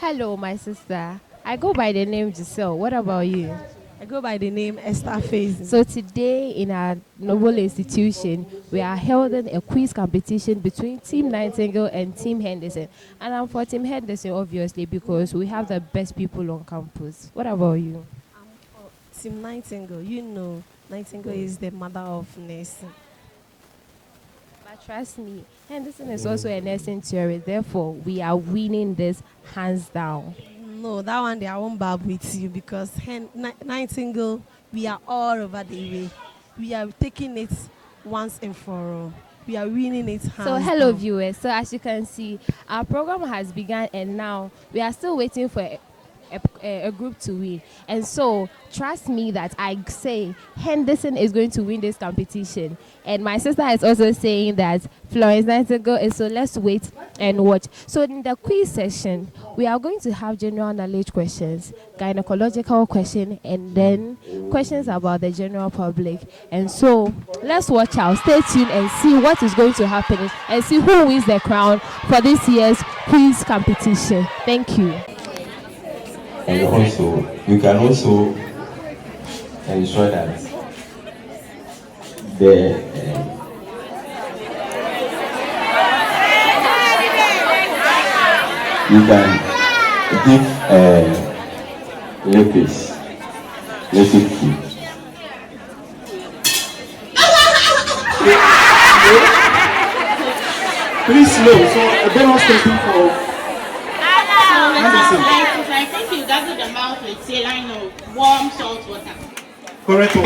Hello, my sister. I go by the name Giselle. What about you? I go by the name Esther Faison. So today in our noble institution, we are holding a quiz competition between Team Nightingale and Team Henderson. And I'm for Team Henderson, obviously, because we have the best people on campus. What about you? Team Nightingale, Nightingale is the mother of nursing. But trust me, Henderson is also a nursing tourist. Therefore, we are winning this hands down. No, that one day I won't bab with you because Nightingale, we are all over the way. We are taking it once and for all. We are winning it hands So hello down. viewers. So as you can see, our program has begun and now we are still waiting for a group to win. And so trust me that I say Henderson is going to win this competition. And my sister is also saying that Florence Nightingale is, so let's wait and watch. So in the quiz session, we are going to have general knowledge questions, gynecological question, and then questions about the general public. And so let's watch out, stay tuned and see what is going to happen and see who wins the crown for this year's quiz competition. Thank you. And also, you can also ensure that the you can give liquid food. Please slow. So a demonstration for I think you gargle the mouth with saline or warm salt water. correct one.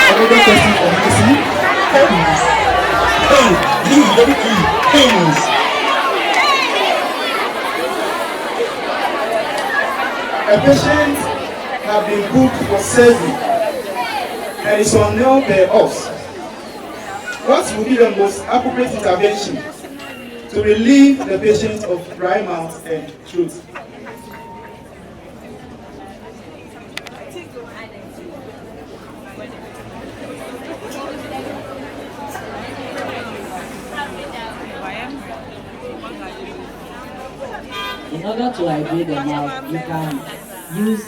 Another question for Nancy. Very key. A patient have been booked for surgery and is unknown their us. What would be the most appropriate intervention to relieve the patient of dry mouth and throat? In order to hydrate the mouth, you can use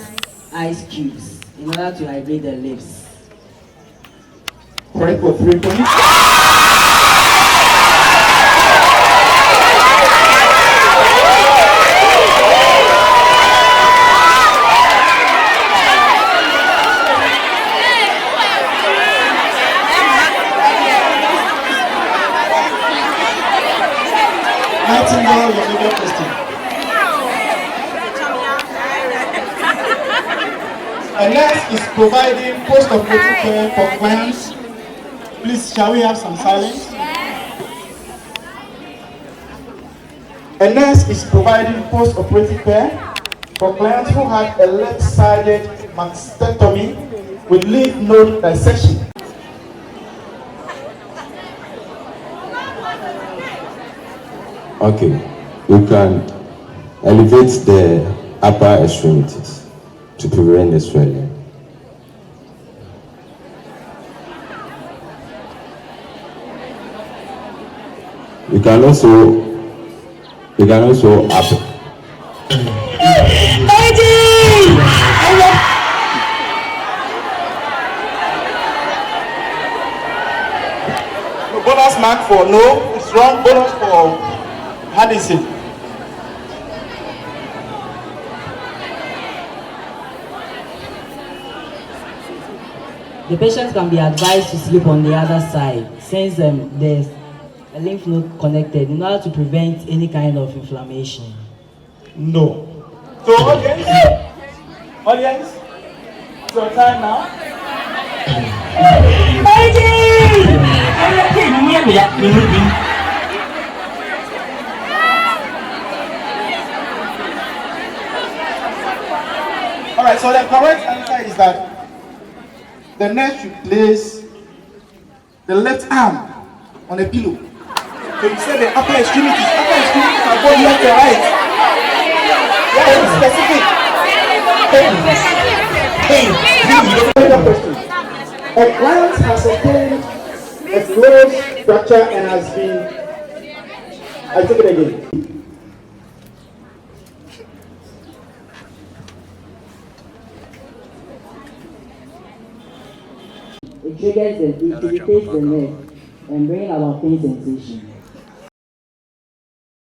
ice cubes in order to hydrate the lips. Correct for 3 points. Nightingale, your major question. A nurse is providing post-operative care for clients. Please, shall we have some silence? A nurse is providing post-operative care for clients who had a left-sided mastectomy with lymph node dissection. Okay, you can elevate the upper extremities to prevent the swelling. You can also up. Bonus mark for no, it's wrong. Bonus for Henderson. The patient can be advised to sleep on the other side since there's a lymph node connected in order to prevent any kind of inflammation. No. So audience, it's your time now. All right, so the correct answer is that the nurse should place the left arm on a pillow. So you say the upper extremities are both left and right. Yeah, it's specific. Pain. Second question. A client has obtained a closed fracture and has been. I take it again. It triggers it irritates the nerve and brings about pain sensation.